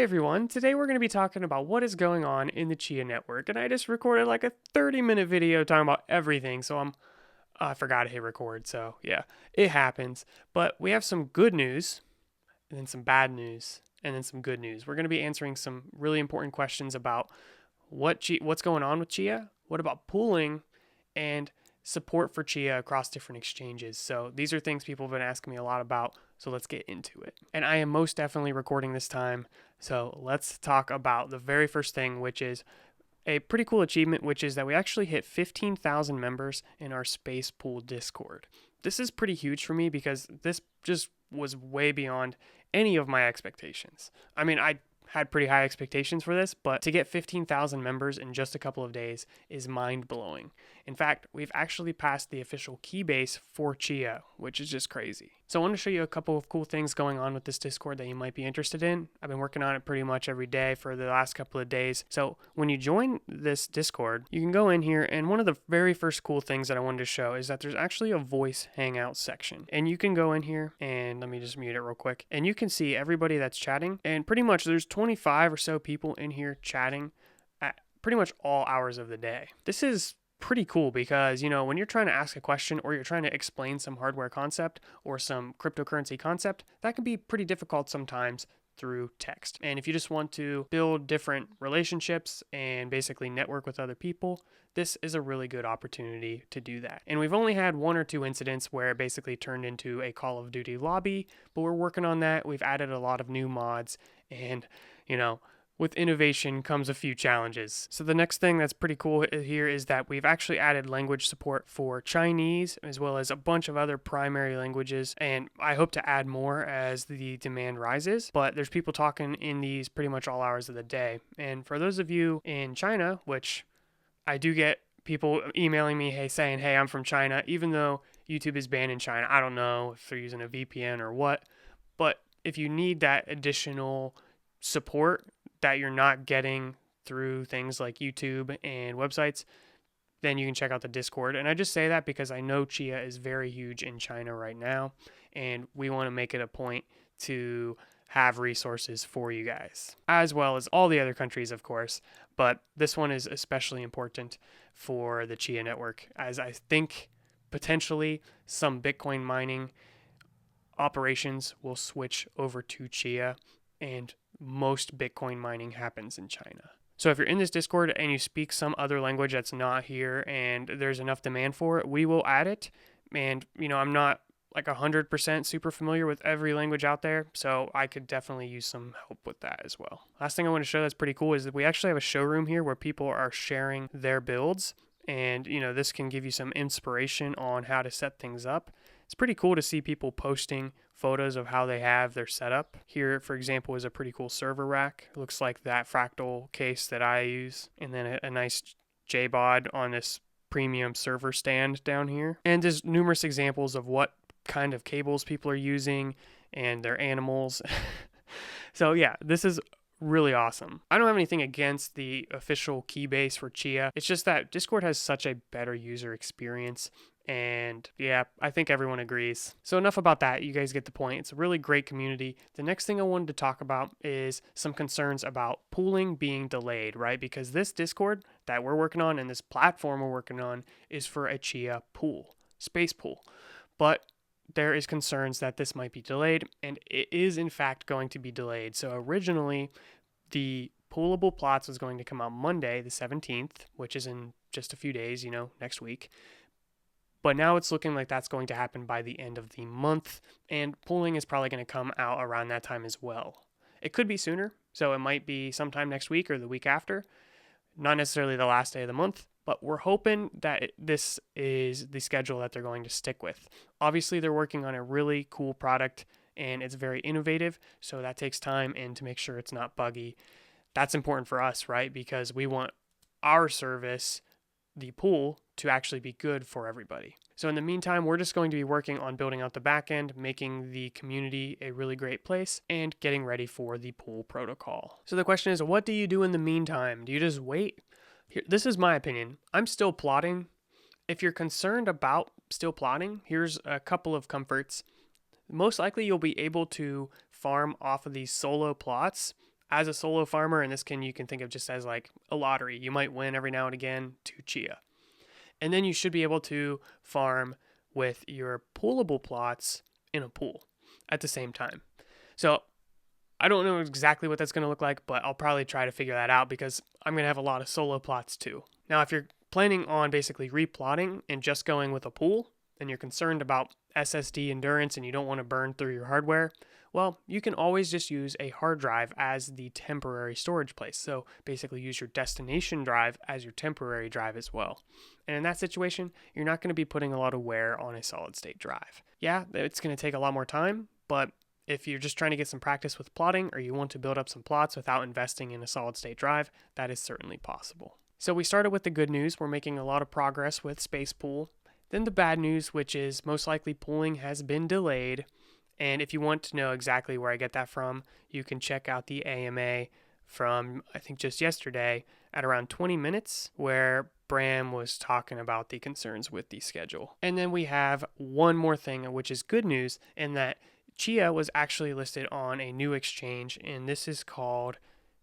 everyone, today we're going to be talking about what is going on in the Chia network, and I just recorded like a 30-minute video talking about everything, so I forgot to hit record, so yeah, it happens. But we have some good news, and then some bad news, and then some good news. We're going to be answering some really important questions about what's going on with Chia, what about pooling, and support for Chia across different exchanges. So these are things people have been asking me a lot about, so let's get into it. And I am most definitely recording this time, so let's talk about the very first thing, which is a pretty cool achievement, which is that we actually hit 15,000 members in our Space Pool Discord. This is pretty huge for me because this just was way beyond any of my expectations. I mean, I had pretty high expectations for this, but to get 15,000 members in just a couple of days is mind-blowing. In fact, we've actually passed the official key base for Chia, which is just crazy. So I want to show you a couple of cool things going on with this Discord that you might be interested in. I've been working on it pretty much every day for the last couple of days. So when you join this Discord, you can go in here, and one of the very first cool things that I wanted to show is that there's actually a voice hangout section. And you can go in here, and let me just mute it real quick, and you can see everybody that's chatting, and pretty much there's 25 or so people in here chatting at pretty much all hours of the day. This is pretty cool because, you know, when you're trying to ask a question or you're trying to explain some hardware concept or some cryptocurrency concept, that can be pretty difficult sometimes through text. And if you just want to build different relationships and basically network with other people, this is a really good opportunity to do that. And we've only had one or two incidents where it basically turned into a Call of Duty lobby, but we're working on that. We've added a lot of new mods, and, you know, with innovation comes a few challenges. So the next thing that's pretty cool here is that we've actually added language support for Chinese as well as a bunch of other primary languages, and I hope to add more as the demand rises. But there's people talking in these pretty much all hours of the day. And for those of you in China, which I do get people emailing me, saying, hey, I'm from China, even though YouTube is banned in China. I don't know if they're using a VPN or what, but if you need that additional support that you're not getting through things like YouTube and websites, then you can check out the Discord. And I just say that because I know Chia is very huge in China right now, and we want to make it a point to have resources for you guys, as well as all the other countries, of course. But this one is especially important for the Chia network, as I think potentially some Bitcoin mining operations will switch over to Chia, and most Bitcoin mining happens in China. So if you're in this Discord and you speak some other language that's not here and there's enough demand for it, we will add it. And, you know, I'm not like 100% super familiar with every language out there, so I could definitely use some help with that as well. Last thing I want to show that's pretty cool is that we actually have a showroom here where people are sharing their builds. And, you know, this can give you some inspiration on how to set things up. It's pretty cool to see people posting photos of how they have their setup. Here, for example, is a pretty cool server rack. It looks like that fractal case that I use. And then a nice JBOD on this premium server stand down here. And there's numerous examples of what kind of cables people are using and their animals. So yeah, this is really awesome. I don't have anything against the official key base for Chia. It's just that Discord has such a better user experience. And yeah, I think everyone agrees. So enough about that. You guys get the point. It's a really great community. The next thing I wanted to talk about is some concerns about pooling being delayed, right? Because this Discord that we're working on and this platform we're working on is for a Chia pool, space pool. But there is concerns that this might be delayed, and it is in fact going to be delayed. So originally, the poolable plots was going to come out Monday, the 17th, which is in just a few days, you know, next week. But now it's looking like that's going to happen by the end of the month, and pooling is probably going to come out around that time as well. It could be sooner, so it might be sometime next week or the week after, not necessarily the last day of the month, but we're hoping that this is the schedule that they're going to stick with. Obviously, they're working on a really cool product, and it's very innovative, so that takes time, and to make sure it's not buggy, that's important for us, right? Because we want our service, the pool, to actually be good for everybody. So in the meantime, we're just going to be working on building out the back end, making the community a really great place, and getting ready for the pool protocol. So the question is, what do you do in the meantime? Do you just wait? Here, this is my opinion. I'm still plotting. If you're concerned about still plotting, here's a couple of comforts. Most likely you'll be able to farm off of these solo plots as a solo farmer, and you can think of just as like a lottery. You might win every now and again to Chia. And then you should be able to farm with your poolable plots in a pool at the same time. So I don't know exactly what that's going to look like, but I'll probably try to figure that out because I'm going to have a lot of solo plots too. Now, if you're planning on basically replotting and just going with a pool, and you're concerned about SSD endurance and you don't want to burn through your hardware, well, you can always just use a hard drive as the temporary storage place. So basically use your destination drive as your temporary drive as well. And in that situation, you're not going to be putting a lot of wear on a solid state drive. Yeah, it's going to take a lot more time, but if you're just trying to get some practice with plotting or you want to build up some plots without investing in a solid state drive, that is certainly possible. So we started with the good news. We're making a lot of progress with Space Pool. Then the bad news, which is most likely pooling has been delayed. And if you want to know exactly where I get that from, you can check out the AMA from, I think, just yesterday at around 20 minutes, where Bram was talking about the concerns with the schedule. And then we have one more thing, which is good news, in that Chia was actually listed on a new exchange, and this is called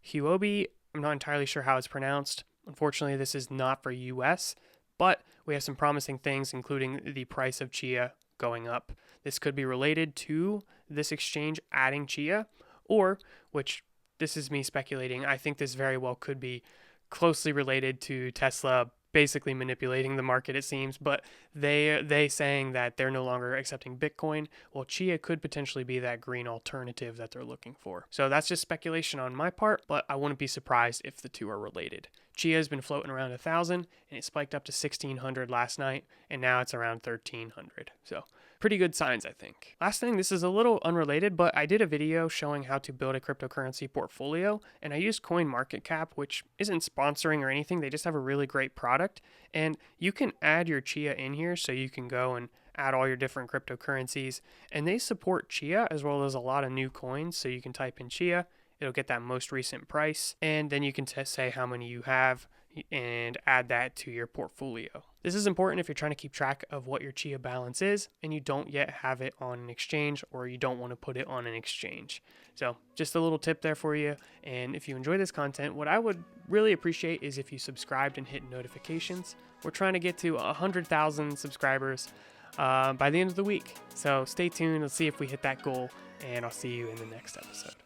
Huobi. I'm not entirely sure how it's pronounced. Unfortunately, this is not for US, but we have some promising things, including the price of Chia going up. This could be related to this exchange adding Chia, or, which this is me speculating, I think this very well could be closely related to Tesla basically manipulating the market, it seems, but they saying that they're no longer accepting Bitcoin. Well, Chia could potentially be that green alternative that they're looking for. So that's just speculation on my part, but I wouldn't be surprised if the two are related. Chia has been floating around 1,000, and it spiked up to 1,600 last night, and now it's around 1,300. So pretty good signs, I think. Last thing, this is a little unrelated, but I did a video showing how to build a cryptocurrency portfolio, and I used CoinMarketCap, which isn't sponsoring or anything. They just have a really great product, and you can add your Chia in here, so you can go and add all your different cryptocurrencies, and they support Chia as well as a lot of new coins, so you can type in Chia. It'll get that most recent price, and then you can say how many you have and add that to your portfolio. This is important if you're trying to keep track of what your Chia balance is and you don't yet have it on an exchange, or you don't want to put it on an exchange. So just a little tip there for you. And if you enjoy this content, what I would really appreciate is if you subscribed and hit notifications. We're trying to get to 100,000 subscribers by the end of the week. So stay tuned. Let's see if we hit that goal, and I'll see you in the next episode.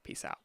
Peace out.